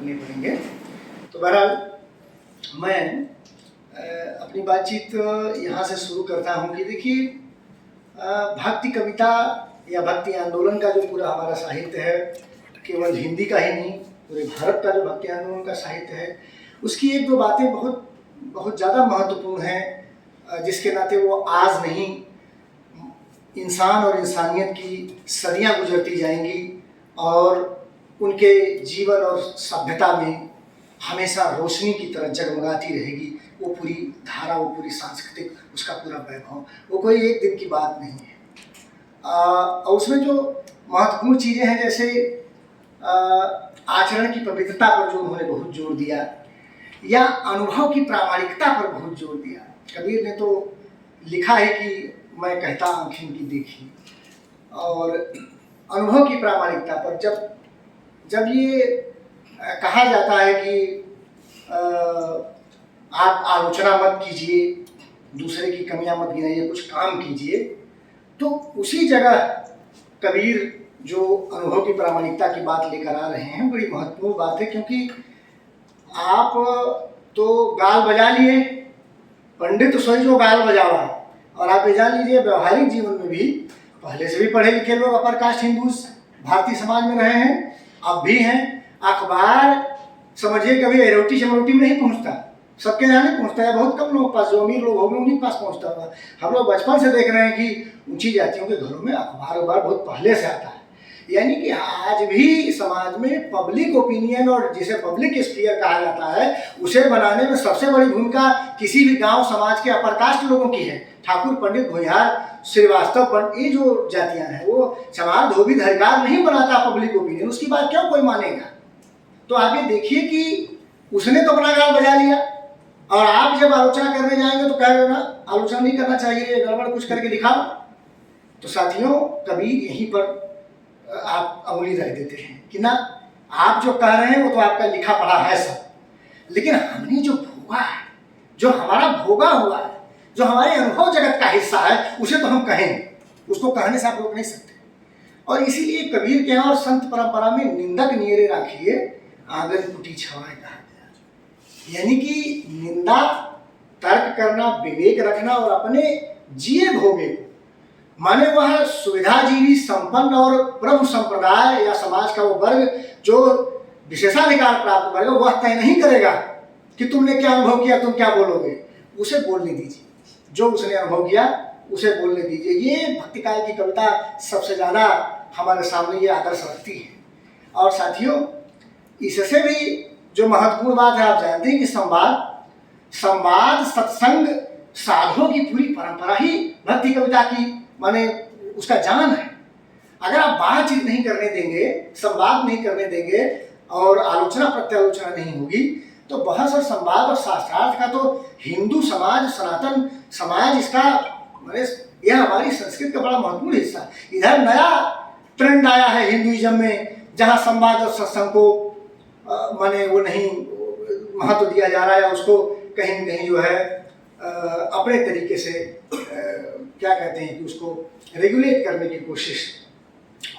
नहीं पड़ेंगे। तो बहरहाल मैं अपनी बातचीत यहाँ से शुरू करता हूँ कि देखिए, भक्ति कविता या भक्ति आंदोलन का जो पूरा हमारा साहित्य है, केवल हिंदी का ही नहीं, पूरे भारत का जो भक्ति आंदोलन का साहित्य है, उसकी एक दो बातें बहुत बहुत ज़्यादा महत्वपूर्ण हैं, जिसके नाते वो आज नहीं, इंसान और इंसानियत की सदियाँ गुजरती जाएंगी और उनके जीवन और सभ्यता में हमेशा रोशनी की तरह जगमगाती रहेगी वो पूरी धारा, वो पूरी सांस्कृतिक, उसका पूरा वैभव। वो कोई एक दिन की बात नहीं है। और उसमें जो महत्वपूर्ण चीज़ें हैं, जैसे आचरण की पवित्रता पर जो उन्होंने बहुत जोर दिया, या अनुभव की प्रामाणिकता पर बहुत जोर दिया। कबीर ने तो लिखा है कि मैं कहता आँखें की देखी, और अनुभव की प्रामाणिकता पर जब ये कहा जाता है कि आप आलोचना मत कीजिए, दूसरे की कमियां मत गिनाइए, कुछ काम कीजिए, तो उसी जगह कबीर जो अनुभव की प्रामाणिकता की बात लेकर आ रहे हैं, बड़ी महत्वपूर्ण बात है। क्योंकि आप तो गाल बजा लिए, पंडित सोई जो गाल बजावा, और आप ये जान लीजिए व्यवहारिक जीवन में भी पहले से भी पढ़े लिखे लोग अपर कास्ट हिंदू भारतीय समाज में रहे हैं, अब भी हैं। अखबार समझिए कभी एरोटी चमरोटी में नहीं पहुंचता, सबके यहाँ नहीं पहुंचता है, बहुत कम लोगों के पास, जो अमीर लोग होंगे उन्हीं के पास पहुंचता होगा। हम लोग बचपन से देख रहे हैं कि ऊंची जातियों के घरों में अखबार बहुत पहले से आता है। यानी कि आज भी समाज में पब्लिक ओपिनियन, और जिसे पब्लिक स्फीयर कहा जाता है, उसे बनाने में सबसे बड़ी भूमिका किसी भी गांव समाज के अपर कास्ट लोगों की है। ठाकुर, पंडित, भुइयार, श्रीवास्तव, पंडित, ये जो जातियां हैं, वो समाज धोबी धरकार नहीं बनाता पब्लिक ओपिनियन, उसकी बात क्यों कोई मानेगा। तो आप ये देखिए कि उसने तो अपना गाल बजा लिया, और आप जब आलोचना करने जाएंगे तो कह देना आलोचना नहीं करना चाहिए, गड़बड़ कुछ करके दिखाओ। तो साथियों, कबीर यहीं पर आप अंगुली रख देते हैं कि ना, आप जो कह रहे हैं वो तो आपका लिखा पढ़ा है सब, लेकिन हमने जो भोगा है, जो हमारा भोगा हुआ है, जो हमारे अनुभव जगत का हिस्सा है, उसे तो हम कहेंगे, उसको कहने से आप रोक नहीं सकते। और इसीलिए कबीर के यहाँ और संत परंपरा में निंदक नियरे राखिए आंगन कुटी छवाए कहा गया। यानी कि निंदा, तर्क करना, विवेक रखना और अपने जिए भोगे, माने वह सुविधाजीवी संपन्न और प्रभु संप्रदाय या समाज का वो वर्ग जो विशेषाधिकार प्राप्त वर्ग, वह तय नहीं करेगा कि तुमने क्या अनुभव किया, तुम क्या बोलोगे। उसे बोलने दीजिए, जो उसने अनुभव किया उसे बोलने दीजिए। ये भक्ति काल की कविता सबसे ज़्यादा हमारे सामने ये आदर्श रखती है। और साथियों, इससे भी जो महत्वपूर्ण बात है, आप जानते हैं कि संवाद, सत्संग, साधुओं की पूरी परंपरा ही भक्ति कविता की माने उसका जान है। अगर आप बातचीत नहीं करने देंगे, संवाद नहीं करने देंगे, और आलोचना प्रत्यालोचना नहीं होगी, तो बहस और संवाद और शास्त्रार्थ का तो हिंदू समाज, सनातन समाज, इसका माने यह हमारी संस्कृति का बड़ा महत्वपूर्ण हिस्सा है। इधर नया ट्रेंड आया है हिंदुइज्म में, जहाँ संवाद और सत्संग को माने वो नहीं महत्व दिया जा रहा है, उसको कहीं न कहीं जो है अपने तरीके से क्या कहते हैं कि उसको रेगुलेट करने की कोशिश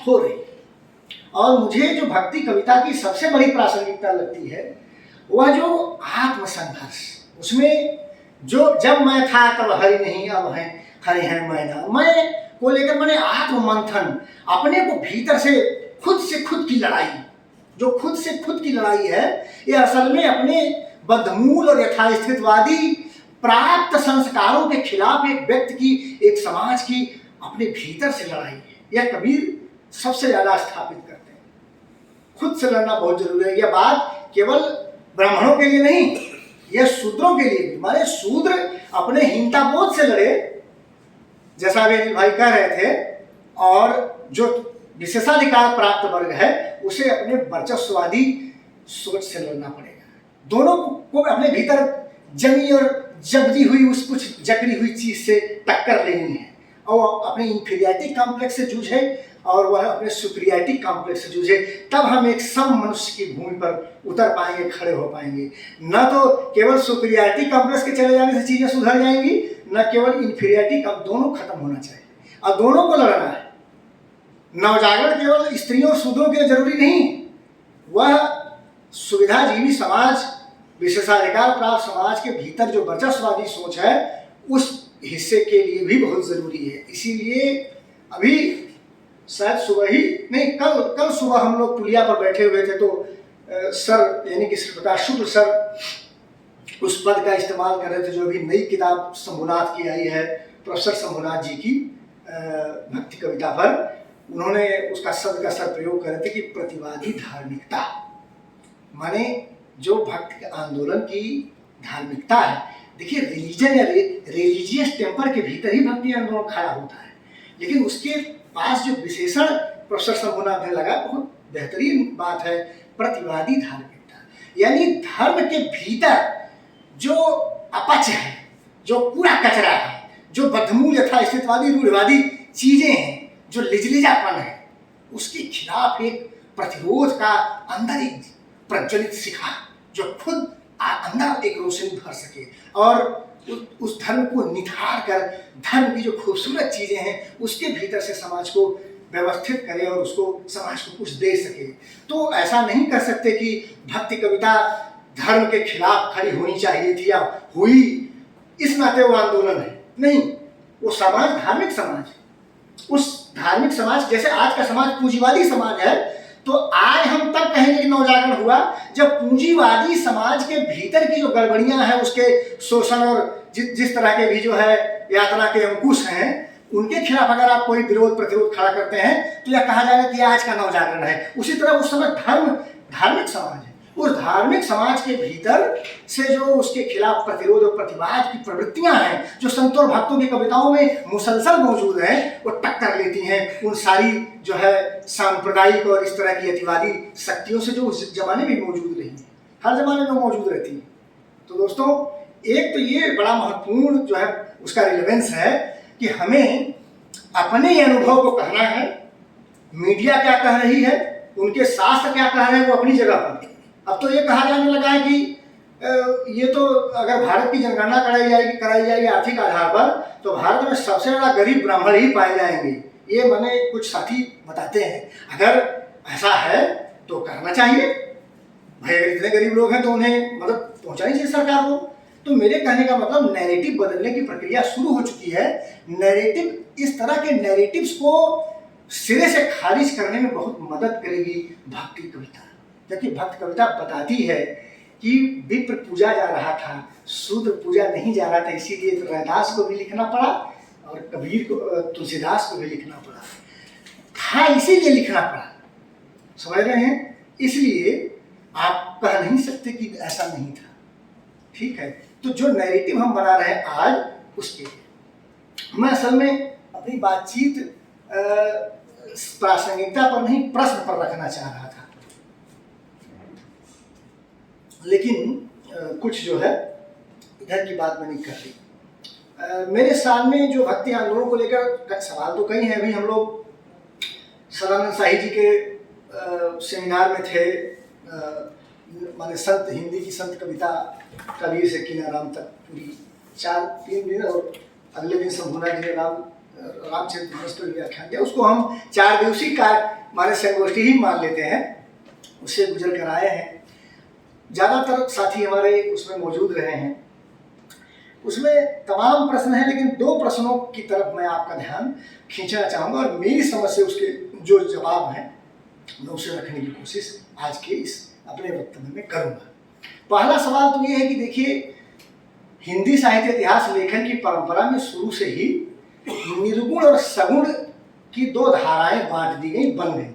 हो रही है। और मुझे जो भक्ति कविता की सबसे बड़ी प्रासंगिकता लगती है, वह जो आत्मसंघर्ष, उसमें जो जब मैं था तब हरि नहीं, अब है हरि है मैं ना, मैं को लेकर मैंने आत्ममंथन, अपने को भीतर से खुद की लड़ाई, जो खुद से खुद की लड़ाई है, ये असल में अपने बदमूल और यथास्थितवादी प्राप्त संस्कारों के खिलाफ एक व्यक्ति की, एक समाज की अपने भीतर से लड़ाई है। यह कबीर सबसे ज्यादा स्थापित करते हैं। खुद से लड़ना बहुत जरूरी है। यह बात केवल ब्राह्मणों के लिए नहीं, यह शूद्रों के लिए भी। माने शूद्र अपने हीनता बोध से लड़े, जैसा अभी अनिल भाई कह रहे थे, और जो विशेषाधिकार प्राप्त वर्ग है उसे अपने वर्चस्ववादी सोच से लड़ना पड़ेगा। दोनों को अपने भीतर जमी और जबदी हुई उस कुछ जकड़ी हुई चीज से टक्कर लेनी है, और अपने इंफीरियरिटी कॉम्प्लेक्स से जूझे और वह अपने सुपीरियरिटी कॉम्प्लेक्स से जूझे, तब हम एक सम मनुष्य की भूमि पर उतर पाएंगे, खड़े हो पाएंगे। न तो केवल सुपीरियरिटी कॉम्प्लेक्स के चले जाने से चीजें सुधर जाएंगी, न केवल इंफीरियरिटी, दोनों खत्म होना चाहिए और दोनों को लड़ना है। नवजागरण केवल स्त्रियों और शूद्रों के लिए जरूरी नहीं, वह सुविधाजीवी समाज, विशेषाधिकार प्राप्त समाज के भीतर जो वर्चस्ववादी सोच है उस हिस्से के लिए भी बहुत जरूरी है। इसीलिए अभी शायद सुबह ही नहीं, कल सुबह हम लोग पुलिया पर बैठे हुए थे तो सर यानी कि श्री प्रकाश शुक्ल सर उस पद का इस्तेमाल कर रहे थे जो अभी नई किताब शंभुनाथ की आई है, प्रोफेसर शंभुनाथ जी की भक्ति कविता पर। उन्होंने उसका शब्द का सर प्रयोग कर रहे थे कि प्रतिवादी धार्मिकता, माने जो भक्ति आंदोलन की धार्मिकता है। देखिए रिलीजन या रिलीजियस टेम्पर के भीतर ही भक्ति आंदोलन खड़ा होता है, लेकिन उसके पास जो विशेषण प्रोफेसर शंभुनाथ ने लगा बहुत बेहतरीन बात है, प्रतिवादी धार्मिकता। यानी धर्म के भीतर जो अपच है, जो कूड़ा कचरा है, जो बदमूल यथास्थितवादी रूढ़िवादी चीजें हैं, जो लिजलिजापन है, उसके खिलाफ एक प्रतिरोध का अंदर एक प्रज्वलित शिखा जो खुद अंदर एक रोशनी भर सके और उस धर्म को निखार कर धर्म की जो खूबसूरत चीजें हैं उसके भीतर से समाज को व्यवस्थित करे और उसको समाज को कुछ दे सके। तो ऐसा नहीं कर सकते कि भक्ति कविता धर्म के खिलाफ खड़ी होनी चाहिए थी या हुई इस नाते वो आंदोलन है, नहीं। वो समाज धार्मिक समाज है। उस धार्मिक समाज जैसे आज का समाज पूंजीवादी समाज है, तो आज हम तब कहेंगे कि नवजागरण हुआ जब पूंजीवादी समाज के भीतर की जो गड़बड़ियां हैं, उसके शोषण और जिस तरह के भी जो है यातना के अंकुश हैं, उनके खिलाफ अगर आप कोई विरोध प्रतिरोध खड़ा करते हैं तो यह कहा जाएगा कि आज का नवजागरण है। उसी तरह उस समय धार्मिक समाज है। उस धार्मिक समाज के भीतर से जो उसके खिलाफ प्रतिरोध और प्रतिवाद की प्रवृत्तियां हैं, जो संतों और भक्तों की कविताओं में मुसलसल मौजूद हैं, वो टक्कर लेती हैं उन सारी जो है सांप्रदायिक और इस तरह की अतिवादी शक्तियों से जो उस जमाने में मौजूद रही है, हर जमाने में मौजूद रहती है। तो दोस्तों, एक तो ये बड़ा महत्वपूर्ण जो है उसका रिलेवेंस है कि हमें अपने अनुभव को कहना है। मीडिया क्या कह रही है, उनके शास्त्र क्या कह रहे हैं, वो अपनी जगह पर। अब तो ये कहा जाने लगा है कि ये तो अगर भारत की जनगणना कराई जाएगी आर्थिक आधार पर, तो भारत में सबसे ज़्यादा गरीब ब्राह्मण ही पाए जाएंगे। ये मैंने कुछ साथी बताते हैं। अगर ऐसा है तो करना चाहिए भाई, अगर इतने गरीब लोग हैं तो उन्हें मदद पहुंचानी चाहिए सरकार को। तो मेरे कहने का मतलब नैरेटिव बदलने की प्रक्रिया शुरू हो चुकी है। नैरेटिव, इस तरह के नैरेटिव्स को सिरे से खारिज करने में बहुत मदद करेगी भक्ति कविता, क्योंकि भक्त कविता बताती है कि विप्र पूजा जा रहा था, शूद्र पूजा नहीं जा रहा था। इसीलिए तो रैदास को भी लिखना पड़ा और कबीर को, तुलसीदास को भी लिखना पड़ा था, इसीलिए लिखना पड़ा। समझ रहे हैं? इसलिए आप कह नहीं सकते कि ऐसा नहीं था। ठीक है, तो जो नैरेटिव हम बना रहे हैं आज, उसके मैं असल में अपनी बातचीत प्रासंगिकता पर नहीं, प्रश्न पर रखना चाह रहा था, लेकिन कुछ जो है इधर की बात मैं नहीं कर रही। मेरे सामने जो भक्ति आंदोलन को लेकर सवाल तो कई हैं। अभी हम लोग सदानंद साही जी के सेमिनार में थे, माने संत हिंदी की संत कविता कबीर से कीनाराम तक पूरी 3 दिन, और अगले दिन शंभुनाथ जी ने रामचरित मानस पर व्याख्यान दिया। उसको हम 4 दिवसीय माने संगोष्ठी ही मान लेते हैं, उससे गुजर कर आए हैं। ज़्यादातर साथी हमारे उसमें मौजूद रहे हैं। उसमें तमाम प्रश्न हैं, लेकिन 2 प्रश्नों की तरफ मैं आपका ध्यान खींचना चाहूँगा और मेरी समझ से उसके जो जवाब हैं मैं उसे रखने की कोशिश आज के इस अपने वक्तव्य में करूँगा। पहला सवाल तो ये है कि देखिए, हिंदी साहित्य इतिहास लेखन की परंपरा में शुरू से ही निर्गुण और सगुण की 2 धाराएं बांट दी गई, बन गई,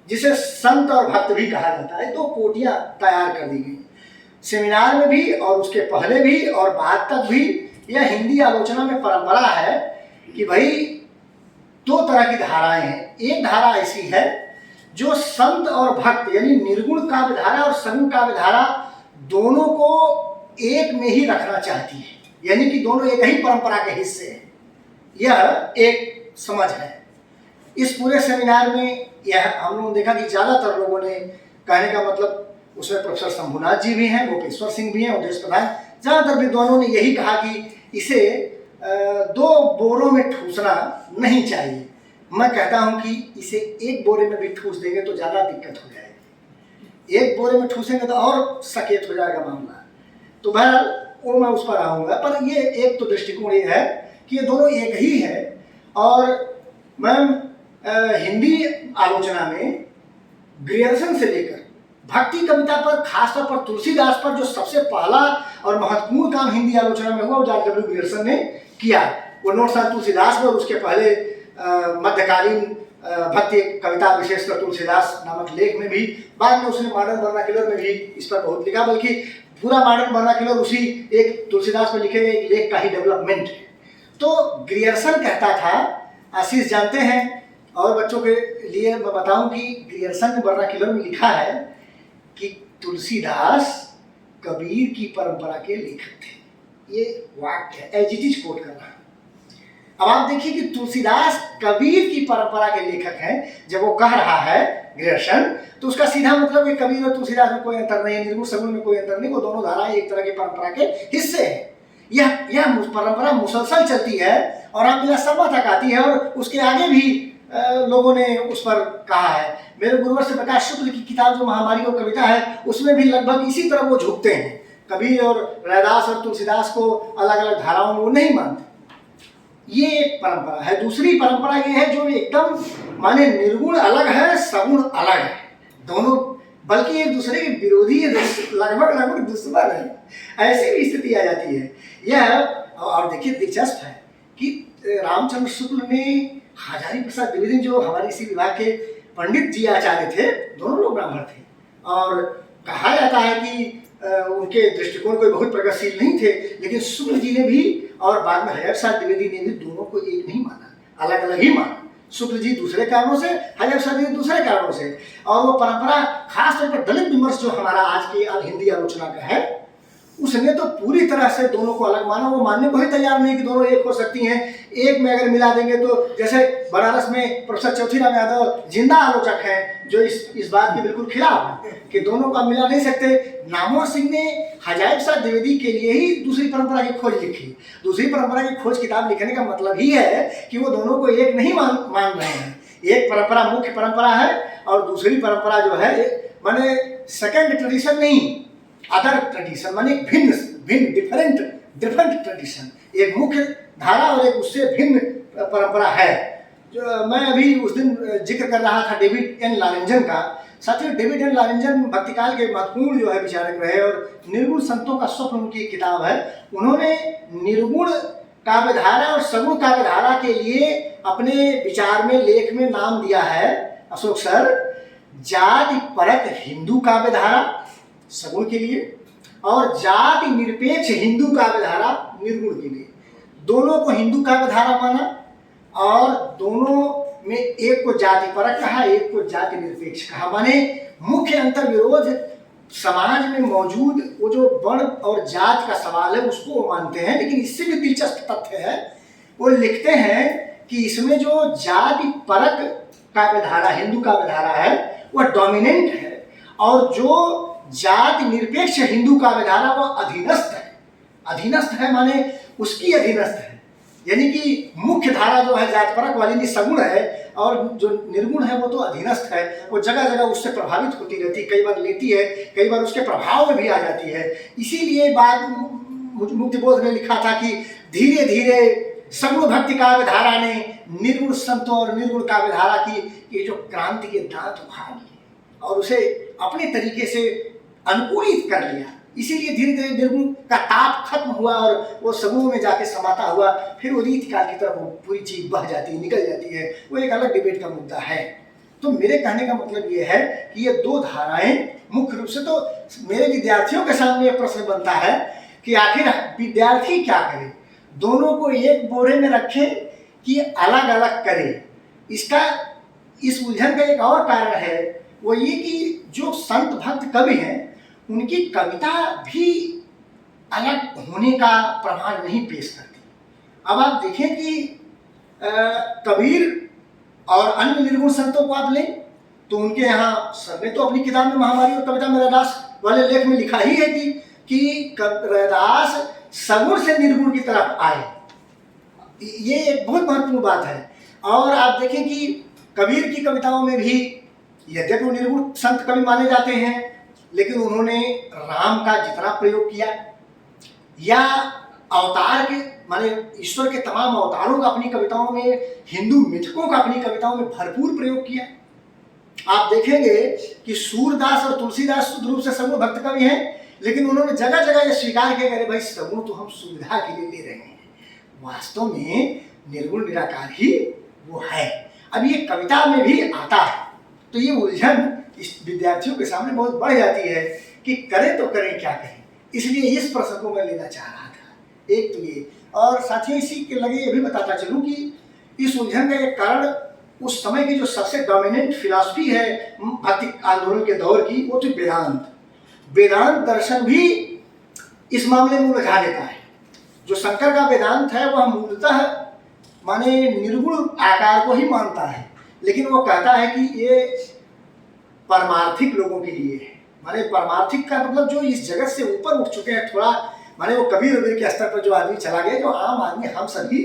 जिसे संत और भक्त भी कहा जाता है। 2 कोटियां तैयार कर दी गई। सेमिनार में भी और उसके पहले भी और बाद तक भी यह हिंदी आलोचना में परंपरा है कि भाई 2 तरह की धाराएं हैं। एक धारा ऐसी है जो संत और भक्त यानी निर्गुण काव्य धारा और सगुण काव्य धारा दोनों को एक में ही रखना चाहती है, यानी कि दोनों एक ही परंपरा के हिस्से हैं। यह एक समझ है। इस पूरे सेमिनार में यह हम लोगों ने देखा कि ज़्यादातर लोगों ने, कहने का मतलब उसमें प्रोफेसर शंभुनाथ जी भी हैं, गोपेश्वर सिंह भी हैं, उदेश प्रधान, ज़्यादातर विद्वानों ने यही कहा कि इसे 2 बोरों में ठूसना नहीं चाहिए। मैं कहता हूं कि इसे 1 बोरे में भी ठूस देंगे तो ज़्यादा दिक्कत हो जाएगी। एक बोरे में ठूसेंगे तो और सकेत हो जाएगा मामला। तो बहरहाल वो मैं उस पर आऊँगा, पर ये एक तो दृष्टिकोण ये है कि ये दोनों एक ही है। और मैं हिंदी आलोचना में ग्रियर्सन से लेकर भक्ति कविता पर, खासतौर पर तुलसीदास पर जो सबसे पहला और महत्वपूर्ण काम हिंदी आलोचना में हुआ वो जॉर्ज डब्ल्यू ग्रियर्सन ने किया। वो नोट्स ऑन तुलसीदास में और उसके पहले मध्यकालीन भक्ति कविता विशेषकर तुलसीदास नामक लेख में भी, बाद में उसने मॉडर्न वर्नाक्युलर में भी इस पर बहुत लिखा, बल्कि पूरा मॉडर्न वर्नाक्युलर उसी एक तुलसीदास पर लिखे गए एक लेख का ही डेवलपमेंट है। तो ग्रियर्सन कहता था, आशीष जानते हैं और बच्चों के लिए मैं बताऊं कि ग्रियर्सन ने वर्नाक्युलर में लिखा है कि तुलसीदास कबीर की परंपरा के लेखक थे। ये वाक्य है, एज इट इज कोट कर रहा हूं। अब आप देखिए कि तुलसीदास कबीर की परंपरा के लेखक हैं। जब वो कह रहा है ग्रियर्सन, तो उसका सीधा मतलब कि कबीर और तुलसीदास में कोई अंतर नहीं है, निर्गुण सगुण में कोई अंतर नहीं, वो दोनों धाराएं एक तरह की परंपरा के हिस्से हैं। यह परंपरा मुसलसल चलती है और रामविलास शर्मा तक आती है, और उसके आगे भी लोगों ने उस पर कहा है। मेरे गुरुवर से प्रकाश शुक्ल की किताब जो महामारी और कविता है, उसमें भी लगभग इसी तरह वो झुकते हैं। कबीर और रैदास और तुलसीदास को अलग अलग धाराओं में वो नहीं मानते। ये एक परंपरा है। दूसरी परंपरा ये है जो एकदम माने निर्गुण अलग है, सगुण अलग है, दोनों बल्कि एक दूसरे के विरोधी, लगभग दुश्मन है। ऐसी भी स्थिति आ जाती है। यह और देखिए दिलचस्प है कि रामचंद्र शुक्ल ने हजारी प्रसाद द्विवेदी जो हमारे इसी विभाग के पंडित जी आचार्य थे, दोनों लोग ब्राह्मण थे, और कहा जाता है कि उनके दृष्टिकोण कोई बहुत प्रगतिशील नहीं थे, लेकिन शुक्ल जी ने भी और बाद में हजारी प्रसाद द्विवेदी ने भी दोनों को एक नहीं माना, अलग अलग ही माना। शुक्ल जी दूसरे कारणों से, हजारी प्रसाद द्विवेदी दूसरे कारणों से। और वो परंपरा खासतौर पर दलित विमर्श जो हमारा आज की हिंदी आलोचना का है, उसने तो पूरी तरह से दोनों को अलग माना। वो मानने को ही तैयार नहीं कि दोनों एक हो सकती हैं। एक में अगर मिला देंगे तो जैसे बनारस में प्रोफेसर चौथीराम यादव जिंदा आलोचक हैं जो इस बात के बिल्कुल खिलाफ है कि दोनों का मिला नहीं सकते। नामवर सिंह ने हजारी प्रसाद द्विवेदी के लिए ही दूसरी परंपरा की खोज लिखी। दूसरी परंपरा की खोज किताब लिखने का मतलब ही है कि वो दोनों को एक नहीं मान रहे हैं। एक परंपरा मुख्य परंपरा है और दूसरी परंपरा जो है माने सेकेंड ट्रेडिशन नहीं, अदर ट्रेडिशन माने भिन्न डिफरेंट ट्रेडिशन। एक मुख्य धारा और एक उससे भिन्न परंपरा है। जो मैं अभी उस दिन जिक्र कर रहा था डेविड एन लारेंजन का। साथियों, डेविड एन लारेंजन भक्तिकाल के महत्वपूर्ण जो है विचारक रहे और निर्गुण संतों का स्वप्न उनकी किताब है। उन्होंने निर्गुण काव्यधारा और सगुण काव्यधारा के लिए अपने विचार में लेख में नाम दिया है, अशोक सर, जाति परक हिंदू काव्यधारा सगुण के लिए और जाति निरपेक्ष हिंदू काव्यधारा निर्गुण के लिए। दोनों को हिंदू काव्यधारा माना और दोनों में एक को जाति परक कहा, एक को जाति निरपेक्ष कहा। माने मुख्य अंतर विरोध समाज में मौजूद वो जो वर्ण और जात का सवाल है उसको वो मानते हैं। लेकिन इससे भी दिलचस्प तथ्य है, वो लिखते हैं कि इसमें जो जाति परक काव्यधारा हिंदू काव्यधारा है वह डोमिनेंट है और जो जाति निरपेक्ष हिंदू काव्यधारा वह अधीनस्थ है। अधीनस्थ है माने उसकी अधीनस्थ है, यानी कि मुख्य धारा जो है जाति परक वाली सगुण है और जो निर्गुण है वो तो अधीनस्थ है। वो जगह जगह उससे प्रभावित होती रहती, कई बार लेती है, कई बार उसके प्रभाव में भी आ जाती है। इसीलिए बात मुक्तिबोध ने लिखा था कि धीरे धीरे सगुण भक्ति काव्यधारा ने निर्गुण संतों और निर्गुण काव्यधारा की ये जो क्रांति के दांत उखाड़ लिए और उसे अपने तरीके से अनुकूलित कर लिया। इसीलिए धीरे धीरे निर्गुण का ताप खत्म हुआ और वो सगुण में जाके समाता हुआ, फिर वो रीतिकाल की तरफ पूरी चीज बह जाती है, निकल जाती है। वो एक अलग डिबेट का मुद्दा है। तो मेरे कहने का मतलब ये है कि ये दो धाराएं मुख्य रूप से, तो मेरे विद्यार्थियों के सामने प्रश्न बनता है कि आखिर विद्यार्थी क्या करे, दोनों को एक बोरे में रखे कि अलग अलग करे। इस उलझन का एक और कारण है, वो ये कि जो संत भक्त कवि हैं उनकी कविता भी अलग होने का प्रमाण नहीं पेश करती। अब आप देखें कि कबीर और अन्य निर्गुण संतों को आप लें तो उनके यहाँ सर ने तो अपनी किताब में महामारी और कविता में रैदास वाले लेख में लिखा ही है कि रैदास सगुण से निर्गुण की तरफ आए। ये एक बहुत महत्वपूर्ण बात है। और आप देखें कि कबीर की कविताओं में भी यद्यपि वो निर्गुण संत कवि माने जाते हैं, लेकिन उन्होंने राम का जितना प्रयोग किया या अवतार के माने ईश्वर के तमाम अवतारों का अपनी कविताओं में, हिंदू मिथकों का अपनी कविताओं में भरपूर प्रयोग किया। आप देखेंगे कि सूरदास और तुलसीदास शुद्ध रूप से सगुण भक्त कवि हैं, लेकिन उन्होंने जगह जगह ये स्वीकार किया, अरे भाई सगुण तो हम सुविधा के लिए ले रहे हैं, वास्तव में निर्गुण निराकार ही वो है। अब ये कविता में भी आता है, तो ये उलझन इस विद्यार्थियों के सामने बहुत बढ़ जाती है कि करें तो करें क्या करें। इसलिए इस प्रश्न को मैं लेना चाह रहा था। एक तो ये, और साथियों इसी के लगे ये भी बताता चलूं कि इस उलझन का एक कारण उस समय की जो सबसे डोमिनेंट फिलॉसफी है भक्ति आंदोलन के दौर की, वो थी वेदांत। वेदांत दर्शन भी इस मामले में उलझा देता है। जो शंकर का वेदांत है वह मूलतः माने निर्गुण आकार को ही मानता है, लेकिन वो कहता है कि ये परमार्थिक लोगों के लिए है। माने परमार्थिक का मतलब जो इस जगत से ऊपर उठ चुके हैं, थोड़ा माने वो कबीर के स्तर पर जो आदमी चला गया, जो आम आदमी हम सभी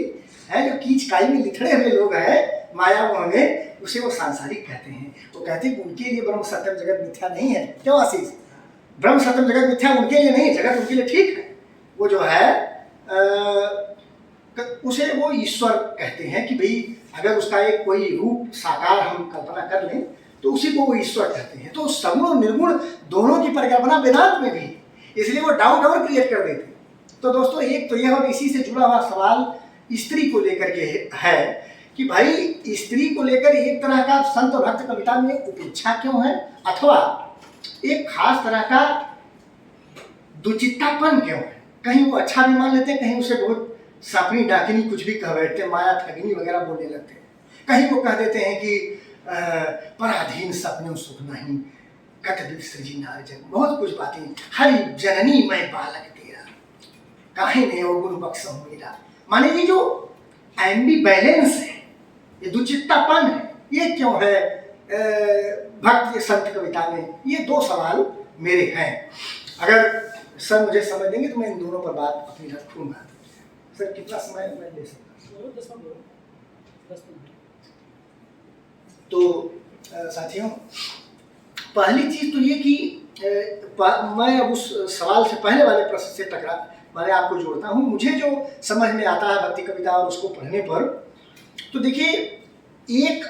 हैं, जो कीच काई में लिथड़े हुए लोग हैं माया मोह में, उसे वो सांसारिक कहते हैं। तो कहते हैं कि उनके लिए ब्रह्म सत्यम जगत मिथ्या नहीं है। क्यों आशीष? ब्रह्म सत्यम जगत मिथ्या उनके लिए नहीं है, जगत उनके लिए ठीक है। वो जो है उसे वो ईश्वर कहते हैं कि भाई अगर उसका एक कोई रूप साकार हम कल्पना कर लें तो उसी को वो ईश्वर कहते हैं। तो सगुण और निर्गुण दोनों की परिकल्पना वेदांत में भी, इसलिए वो डाउट और क्रिएट कर देते। तो दोस्तों एक तो यह, और इसी से जुड़ा हुआ सवाल स्त्री को लेकर के है कि भाई स्त्री को लेकर एक तरह का संत और भक्त कविता में उपेक्षा क्यों है, अथवा एक खास तरह का दुचित्तापन क्यों है। कहीं वो अच्छा भी मान लेते हैं, कहीं उसे बहुत सापनी डाकिनी कुछ भी कह बैठते, माया ठगिनी वगैरह बोलने लगते हैं। कहीं वो कह देते हैं कि पराधीन सपनों सुख नहीं, कट सृजी नार जग, बहुत कुछ बातें, हरि जननी मैं बालक तेरा, काहे ने वो गुरु बख्श मेरा। माने ये जो एम्बिवैलेंस है, ये दुचित्तापन है, ये क्यों है भक्त संत कविता में? ये दो सवाल मेरे हैं। अगर सर मुझे समझ देंगे तो मैं इन दोनों पर बात अपनी रखूंगा। सर कितना समय मैं ले सकता हूँ? तो साथियों, पहली चीज तो ये कि मैं अब उस सवाल से पहले वाले प्रश्न से टकरा मैंने आपको जोड़ता हूँ। मुझे जो समझ में आता है भक्ति कविता और उसको पढ़ने पर, तो देखिए एक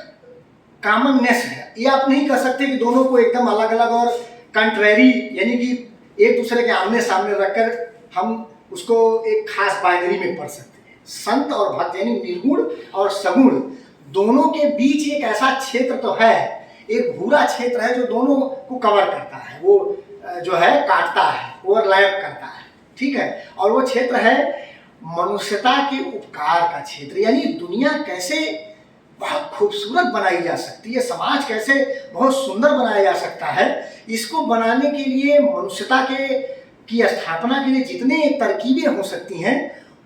कॉमननेस है। ये आप नहीं कह सकते कि दोनों को एकदम अलग अलग और कंट्रेरी, यानी कि एक दूसरे के आमने सामने रखकर हम उसको एक खास बाइनरी में पढ़ सकते हैं। संत और भक्त यानी निर्गुण और सगुण दोनों के बीच एक ऐसा क्षेत्र तो है, एक भूरा क्षेत्र है जो दोनों को कवर करता है, वो जो है काटता है, ओवरलैप करता है, ठीक है। और वो क्षेत्र है मनुष्यता के उपकार का क्षेत्र, यानी दुनिया कैसे बहुत खूबसूरत बनाई जा सकती है, समाज कैसे बहुत सुंदर बनाया जा सकता है, इसको बनाने के लिए मनुष्यता की स्थापना के लिए जितने तरकीबें हो सकती हैं,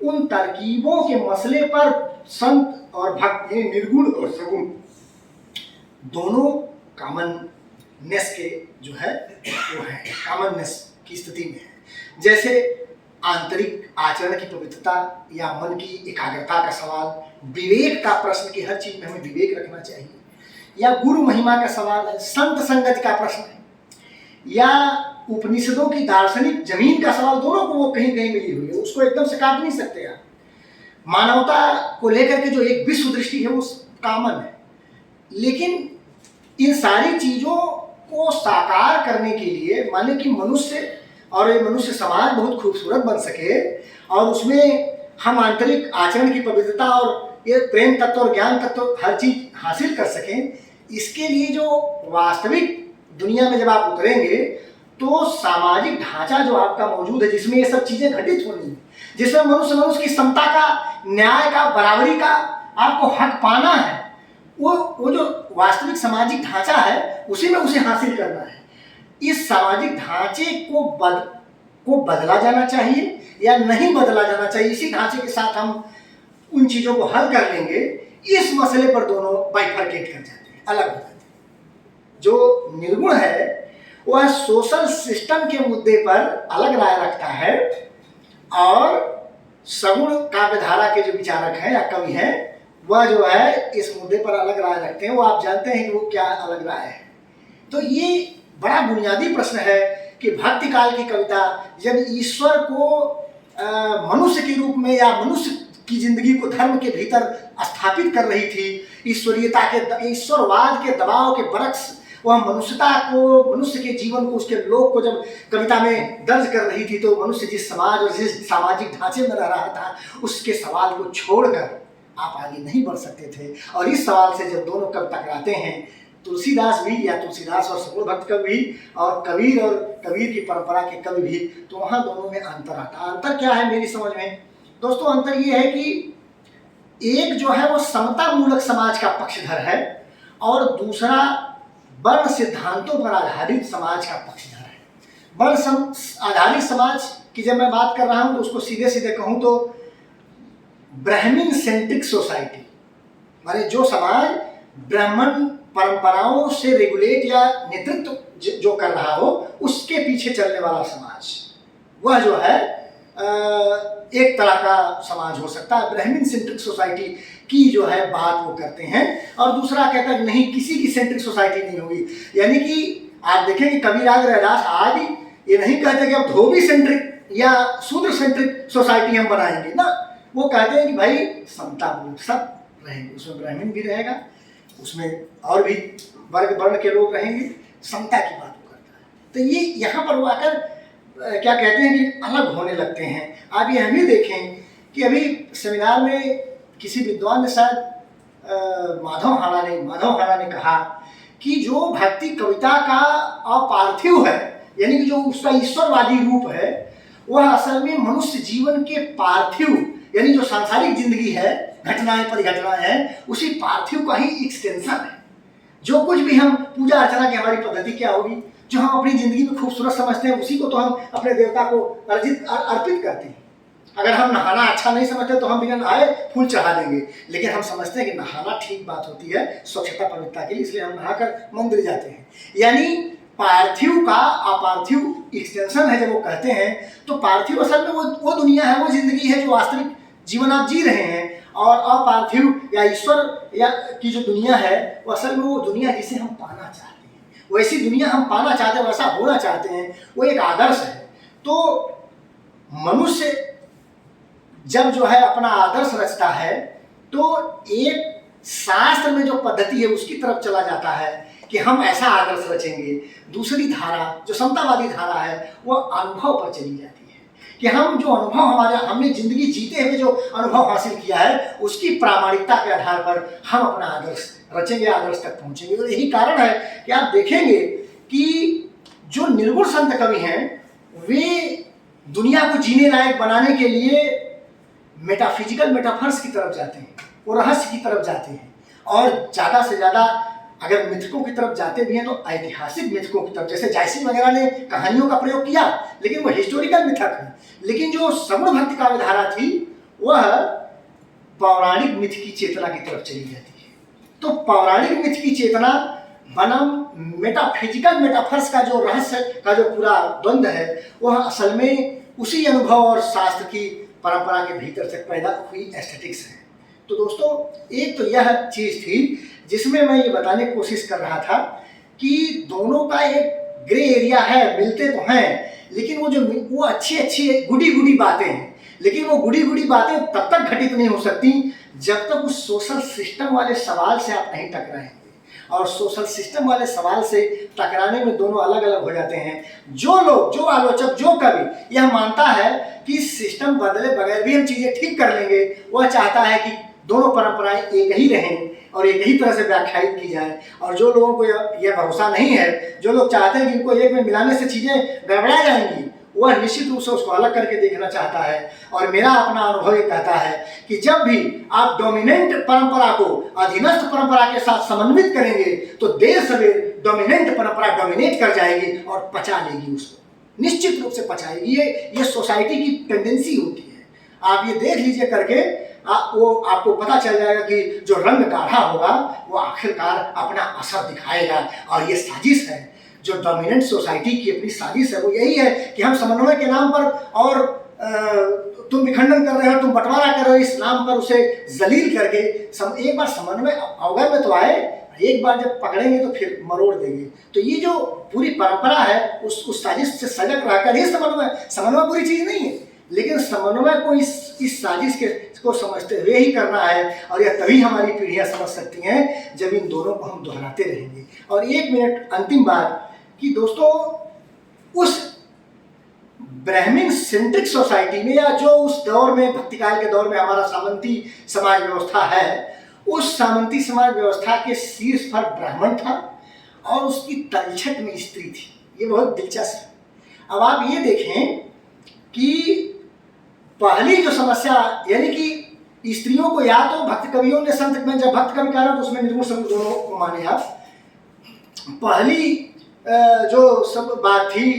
उन तरकीबों के मसले पर संत और भक्त निर्गुण और सगुण दोनों कॉमननेस के जो है वो है, कॉमननेस की स्थिति में है। जैसे आंतरिक आचरण की पवित्रता या मन की एकाग्रता का सवाल, विवेक का प्रश्न कि हर चीज में हमें विवेक रखना चाहिए, या गुरु महिमा का सवाल है, संत संगति का प्रश्न है, या उपनिषदों की दार्शनिक जमीन का सवाल, दोनों को वो कहीं कहीं मिली हुई है, उसको एकदम से काट नहीं सकते आप। मानवता को लेकर के जो एक विश्व दृष्टि है वो कॉमन है, लेकिन इन सारी चीजों को साकार करने के लिए माने कि मनुष्य और ये मनुष्य समाज बहुत खूबसूरत बन सके और उसमें हम आंतरिक आचरण की पवित्रता और ये प्रेम तत्व और ज्ञान तत्व हर चीज हासिल कर सकें, इसके लिए जो वास्तविक दुनिया में जब आप उतरेंगे तो सामाजिक ढांचा जो आपका मौजूद है जिसमें ये सब चीजें घटित होनी है, जिसमें मनुष्य की समता का, न्याय का, बराबरी का आपको हक पाना है, वो जो वास्तविक सामाजिक ढांचा है उसी में उसे हासिल करना है। इस सामाजिक ढांचे को बदला जाना चाहिए या नहीं बदला जाना चाहिए, इसी ढांचे के साथ हम उन चीजों को हल कर लेंगे, इस मसले पर दोनों बाइफरकेट कर जाते हैं, अलग हो जाते हैं। जो निर्गुण है वह सोशल सिस्टम के मुद्दे पर अलग राय रखता है और सगुण काव्यधारा के जो विचारक हैं या कवि हैं वह जो है इस मुद्दे पर अलग राय रखते हैं। वो आप जानते हैं कि वो क्या अलग राय है। तो ये बड़ा बुनियादी प्रश्न है कि भक्ति काल की कविता जब ईश्वर को मनुष्य के रूप में या मनुष्य की जिंदगी को धर्म के भीतर स्थापित कर रही थी, ईश्वरीयता के, ईश्वरवाद के दबाव के बरक्स वह मनुष्यता को, मनुष्य के जीवन को, उसके लोक को जब कविता में दर्ज कर रही थी, तो मनुष्य जिस समाज और जिस सामाजिक ढांचे में रह रहा था उसके सवाल को छोड़कर आप आगे नहीं बढ़ सकते थे। और इस सवाल से जब दोनों कवि टकराते हैं, तुलसीदास भी या तुलसीदास और सगुण भक्त कवि और कबीर की परंपरा के कवि भी, तो वहाँ दोनों में अंतर आता है। अंतर क्या है मेरी समझ में दोस्तों? अंतर ये है कि एक जो है वो समता मूलक समाज का पक्षधर है और दूसरा वर्ण सिद्धांतों पर आधारित समाज का पक्षधर है। वर्ण आधारित समाज की जब मैं बात कर रहा हूँ तो उसको सीधे सीधे कहूँ तो ब्राह्मण सेंट्रिक सोसाइटी, माने जो समाज ब्राह्मण परंपराओं से रेगुलेट या नेतृत्व जो कर रहा हो उसके पीछे चलने वाला समाज, वह जो है एक तरह का समाज हो सकता है। ब्राह्मण सेंट्रिक सोसाइटी की जो है बात वो करते हैं और दूसरा कहता है नहीं, किसी की सेंट्रिक सोसाइटी नहीं होगी। यानी कि आप देखेंगे कबीरदास रैदास आज ये नहीं कहते कि अब धोबी सेंट्रिक या शूद्र सेंट्रिक सोसाइटी हम बनाएंगे ना, वो कहते हैं कि भाई समता मूलक सब रहेंगे, उसमें ब्राह्मण भी रहेगा, उसमें और भी वर्ग वर्ण के लोग रहेंगे, समता की बात वो करता है। तो ये यहाँ पर वो आकर क्या कहते हैं कि अलग होने लगते हैं। आप यह भी देखें कि अभी सेमिनार में किसी विद्वान ने शायद माधव हाड़ा ने कहा कि जो भक्ति कविता का अपार्थिव है, यानी कि जो उसका ईश्वरवादी रूप है, वह असल में मनुष्य जीवन के पार्थिव, यानी जो सांसारिक जिंदगी है, घटनाएं परिघटनाएं हैं, उसी पार्थिव का ही एक्सटेंशन है। जो कुछ भी हम पूजा अर्चना की हमारी पद्धति क्या होगी, जो हम अपनी जिंदगी में खूबसूरत समझते हैं उसी को तो हम अपने देवता को अर्पित करते हैं। अगर हम नहाना अच्छा नहीं समझते तो हम बिना नहाए फूल चढ़ा देंगे, लेकिन हम समझते हैं कि नहाना ठीक बात होती है स्वच्छता पवित्रता के लिए, इसलिए हम नहाकर मंदिर जाते हैं। यानी पार्थिव का अपार्थिव एक्सटेंशन है। जब वो कहते हैं तो पार्थिव असल में वो दुनिया है, वो जिंदगी है जो वास्तविक जीवन आप जी रहे हैं, और अपार्थिव या ईश्वर या की जो दुनिया है वो असल में वो दुनिया जिसे हम पाना चाहते हैं, वैसी दुनिया हम पाना चाहते हैं, वैसा होना चाहते हैं, वो एक आदर्श है। तो मनुष्य जब जो है अपना आदर्श रचता है तो एक शास्त्र में जो पद्धति है उसकी तरफ चला जाता है कि हम ऐसा आदर्श रचेंगे। दूसरी धारा जो समतावादी धारा है वो अनुभव पर चली जाती है कि हम जो अनुभव हमने जिंदगी जीते हुए जो अनुभव हासिल किया है उसकी प्रामाणिकता के आधार पर हम अपना आदर्श रचेंगे, आदर्श तक पहुंचेंगे। और यही कारण है कि आप देखेंगे कि जो निर्गुण संत कवि हैं वे दुनिया को जीने लायक बनाने के लिए मेटाफिजिकल मेटाफर्स की तरफ जाते हैं, वो रहस्य की तरफ जाते हैं, और ज़्यादा से ज़्यादा अगर मिथकों की तरफ जाते भी हैं तो ऐतिहासिक मिथकों की तरफ। जैसे जायसी वगैरह ने कहानियों का प्रयोग किया लेकिन वो हिस्टोरिकल मिथक है, लेकिन जो सगुण भक्ति काव्य धारा थी वह पौराणिक मिथ की चेतना की तरफ चली जाती है। तो पौराणिक मिथ की चेतना बनाम मेटाफिजिकल मेटाफर्स का जो रहस्य का जो पूरा द्वंद्व है वह असल में उसी अनुभव और शास्त्र की परंपरा के भीतर से पैदा हुई एस्थेटिक्स है। तो दोस्तों एक तो यह चीज़ थी जिसमें मैं ये बताने की कोशिश कर रहा था कि दोनों का एक ग्रे एरिया है, मिलते तो हैं लेकिन वो अच्छी गुडी बातें हैं, लेकिन वो गुडी बातें तब तक घटित नहीं हो सकती जब तक उस सोशल सिस्टम वाले सवाल से आप नहीं टकराएंगे। और सोशल सिस्टम वाले सवाल से टकराने में दोनों अलग अलग हो जाते हैं। जो लोग, जो आलोचक, जो कवि यह मानता है कि सिस्टम बदले बगैर भी हम चीज़ें ठीक कर लेंगे, वह चाहता है कि दोनों परंपराएं एक ही रहें और एक ही तरह से व्याख्यायित की जाए। और जो लोगों को यह भरोसा नहीं है, जो लोग चाहते हैं कि इनको एक में मिलाने से चीज़ें गड़बड़ा जाएंगी, वह निश्चित रूप से उसको अलग करके देखना चाहता है। और मेरा अपना अनुभव ये कहता है कि जब भी आप डोमिनेंट परंपरा को अधीनस्थ परंपरा के साथ समन्वित करेंगे तो देर सवेर डोमिनेंट परंपरा डोमिनेट कर जाएगी और पचा लेगी, उसको निश्चित रूप से पचाएगी। ये सोसाइटी की टेंडेंसी होती है। आप ये देख लीजिए करके, वो आपको पता चल जाएगा कि जो रंग गाढ़ा होगा वो आखिरकार अपना असर दिखाएगा। और ये साजिश है, जो डोमिनेंट सोसाइटी की अपनी साजिश है वो यही है कि हम समन्वय के नाम पर, और तुम विखंडन कर रहे हो, तुम बंटवारा कर रहे हो, इस नाम पर उसे जलील करके एक बार समन्वय अवगत में तो आए, एक बार जब पकड़ेंगे तो फिर मरोड़ देंगे। तो ये जो पूरी परंपरा है उस साजिश से सजग रहकर ही समन्वय बुरी चीज नहीं है, लेकिन समन्वय को इस साजिश को समझते हुए ही करना है। और यह तभी हमारी पीढ़ियां समझ सकती हैं जब इन दोनों को हम दोहराते रहेंगे। और 1 मिनट अंतिम बात कि दोस्तों, उस ब्राह्मण सेंट्रिक सोसाइटी में या जो उस दौर में भक्तिकाल के दौर में हमारा सामंती समाज व्यवस्था है, उस सामंती समाज व्यवस्था के शीर्ष पर ब्राह्मण था और उसकी तलछट में स्त्री थी। ये बहुत दिलचस्प है। अब आप ये देखें कि पहली जो समस्या, यानी कि स्त्रियों को या तो भक्त कवियों ने, संत में जब भक्त कवि कहा तो उसमें निर्गुण सगुण दोनों को माने आप, पहली जो सब बात थी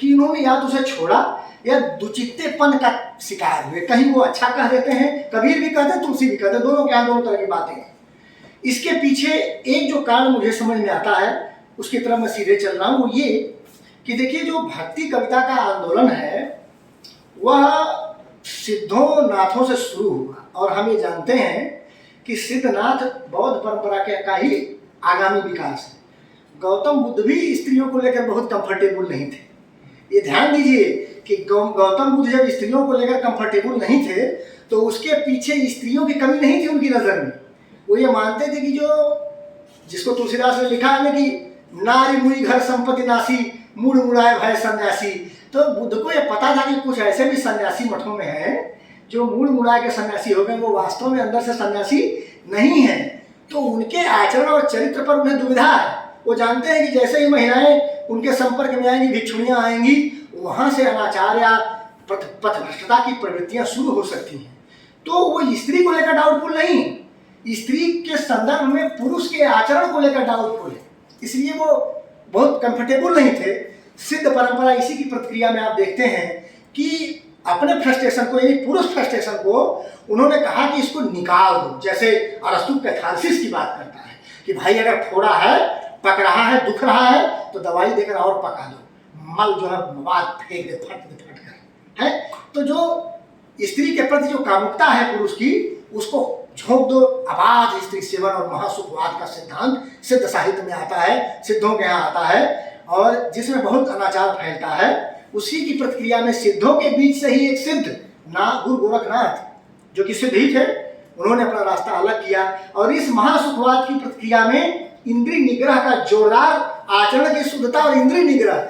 कि उन्होंने या तो उसे छोड़ा या दुचित्तेपन का शिकार हुए। कहीं वो अच्छा कह देते हैं, कबीर भी कहते हैं, तुलसी भी कहते हैं, दोनों के यहाँ दोनों तरह की बातें हैं। इसके पीछे एक जो कारण मुझे समझ में आता है, उसकी तरफ मैं सीधे चल रहा हूँ, वो ये कि देखिए, जो भक्ति कविता का आंदोलन है वह सिद्धों नाथों से शुरू हुआ। और हम ये जानते हैं कि सिद्धनाथ बौद्ध परंपरा का ही आगामी विकास है। गौतम बुद्ध भी स्त्रियों को लेकर बहुत कंफर्टेबल नहीं थे। ये ध्यान दीजिए कि गौतम बुद्ध जब स्त्रियों को लेकर कंफर्टेबल नहीं थे तो उसके पीछे स्त्रियों की कमी नहीं थी उनकी नजर में। वो ये मानते थे कि जो जिसको तुलसीदास ने लिखा है ना कि नारी मुई घर संपत्ति नासी, मुड़ मुड़ाए भय सन्यासी। तो बुद्ध को ये पता था कि कुछ ऐसे भी सन्यासी मठों में हैं जो मुड़ मुड़ा के सन्यासी हो गए, वो वास्तव में अंदर से सन्यासी नहीं है। तो उनके आचरण और चरित्र पर उन्हें दुविधा है। वो जानते हैं कि जैसे ही महिलाएं उनके संपर्क में आएंगी, भिक्षुणियां आएंगी, वहां से अनाचार या पथभ्रष्टता की प्रवृत्तियां शुरू हो सकती हैं। तो वो स्त्री को लेकर डाउटफुल नहीं, स्त्री के संदर्भ में पुरुष के आचरण को लेकर डाउटफुल है, इसलिए वो बहुत कंफर्टेबल नहीं थे। सिद्ध परंपरा इसी की प्रतिक्रिया में आप देखते हैं कि अपने फ्रस्ट्रेशन को, यानी पुरुष फ्रस्ट्रेशन को उन्होंने कहा कि इसको निकाल दो। जैसे अरस्तु कैथारसिस की बात करता है कि भाई अगर फोड़ा है, पक रहा है, दुख रहा है तो दवाई देकर और पका दो, मल जो है मवाद फेंक दे फट कर है। तो जो स्त्री के प्रति जो कामुकता है पुरुष की, उसको झोंक दो। अबाध स्त्री सेवन और महासुखवाद का सिद्धांत सिद्ध साहित्य में आता है, सिद्धों के यहाँ आता है, और जिसमें बहुत अनाचार फैलता है। उसी की प्रतिक्रिया में सिद्धों के बीच से ही एक सिद्ध गुरु गोरखनाथ, जो कि सिद्ध ही थे, उन्होंने अपना रास्ता अलग किया। और इस महासुखवाद की प्रतिक्रिया में इंद्रिय निग्रह का जोरदार आचरण की शुद्धता और इंद्रिय निग्रह,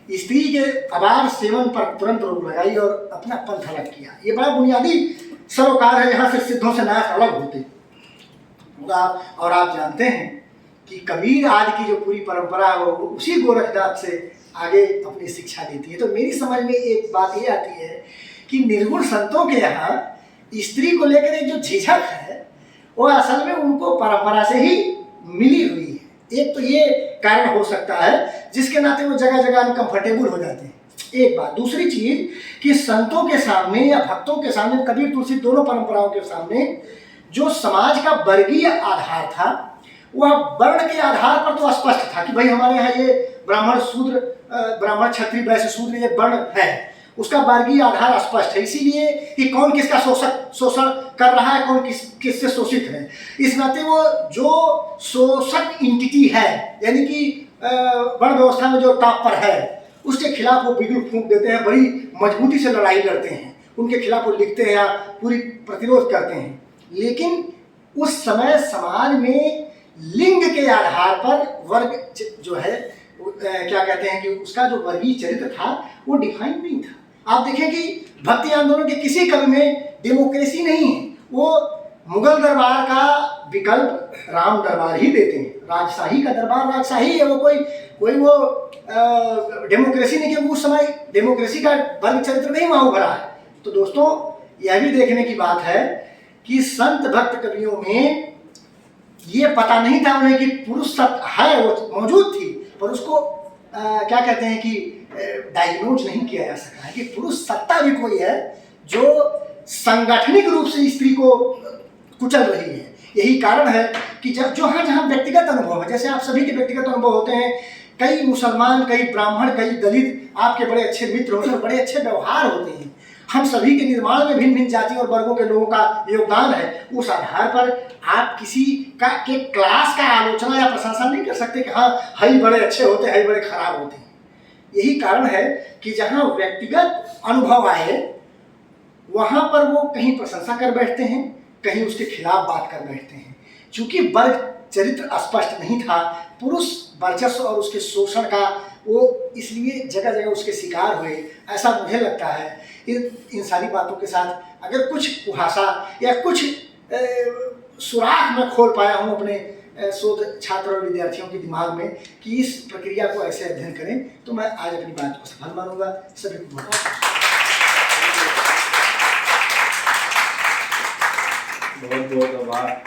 स्त्री के अबाध सेवन पर तुरंत रोक लगाई और अपना पंथ अलग किया। ये बड़ा बुनियादी सरोकार है, यहाँ से सिद्धों से नाथ अलग होते। और आप जानते हैं कि कबीर आदि की जो पूरी परंपरा है वो उसी गोरखनाथ से आगे अपनी शिक्षा देती है। तो मेरी समझ में एक बात ये आती है कि निर्गुण संतों के यहाँ स्त्री को लेकर एक जो झिझक है वो असल में उनको परंपरा से ही मिली हुई है। एक तो ये कारण हो सकता है जिसके नाते वो जगह जगह अनकंफर्टेबल हो जाते हैं, एक बात। दूसरी चीज कि संतों के सामने या भक्तों के सामने, कबीर तुलसी दोनों परंपराओं के सामने जो समाज का वर्गीय आधार था वह वर्ण के आधार पर तो स्पष्ट था कि भाई हमारे यहाँ ये ब्राह्मण शूद्र, ब्राह्मण क्षत्रिय वैश्य शूद्र ये वर्ण है, उसका वर्गीय आधार स्पष्ट है। इसीलिए कि कौन किसका शोषण कर रहा है, कौन किससे शोषित है, इस नाते वो जो शोषक इंटिटी है, यानी कि वर्ण व्यवस्था में जो टॉप पर है, उसके खिलाफ वो बिगुल फूंक देते हैं, बड़ी मजबूती से लड़ाई लड़ते हैं, उनके खिलाफ वो लिखते हैं या पूरी प्रतिरोध करते हैं। लेकिन उस समय समाज में लिंग के आधार पर वर्ग जो है क्या कहते हैं कि उसका जो वर्गीय चरित्र था वो डिफाइन नहीं था। आप देखें कि भक्ति आंदोलन के किसी कवि में डेमोक्रेसी नहीं है, वो मुगल दरबार का विकल्प राम दरबार ही देते हैं, राजशाही का दरबार राजशाही है, वो कोई वो डेमोक्रेसी नहीं, क्योंकि उस समय डेमोक्रेसी का वर्ग चरित्र नहीं वहाँ उभरा है। तो दोस्तों यह भी देखने की बात है कि संत भक्त कवियों में ये पता नहीं था उन्हें कि पुरुष सत्ता है, वो मौजूद थी, पर उसको क्या कहते हैं कि डायग्नोज नहीं किया जा सका है कि पुरुष सत्ता भी कोई है जो संगठनिक रूप से स्त्री को कुचल रही है। यही कारण है कि जब जहाँ व्यक्तिगत अनुभव है, जैसे आप सभी के व्यक्तिगत अनुभव होते हैं, कई मुसलमान, कई ब्राह्मण, कई दलित आपके बड़े अच्छे मित्र होते हैं, बड़े अच्छे व्यवहार होते हैं, हम सभी के निर्माण में भिन्न भिन्न जाति और वर्गों के लोगों का योगदान है, उस आधार पर आप किसी के क्लास का आलोचना या प्रशंसा नहीं कर सकते कि हाँ हई बड़े अच्छे होते हैं, हई बड़े खराब होते हैं। यही कारण है कि जहाँ व्यक्तिगत अनुभव आए वहाँ पर वो कहीं प्रशंसा कर बैठते हैं, कहीं उसके खिलाफ बात कर बैठते हैं। चूंकि वर्ग चरित्र स्पष्ट नहीं था, पुरुष वर्चस्व और उसके शोषण का वो इसलिए जगह जगह उसके शिकार हुए, ऐसा मुझे लगता है। इन सारी बातों के साथ अगर कुछ कुहासा या कुछ सुराख मैं खोल पाया हूँ अपने शोध छात्र और विद्यार्थियों के दिमाग में कि इस प्रक्रिया को ऐसे अध्ययन करें, तो मैं आज अपनी बात को सफल मानूंगा। सभी को बहुत बहुत आभार।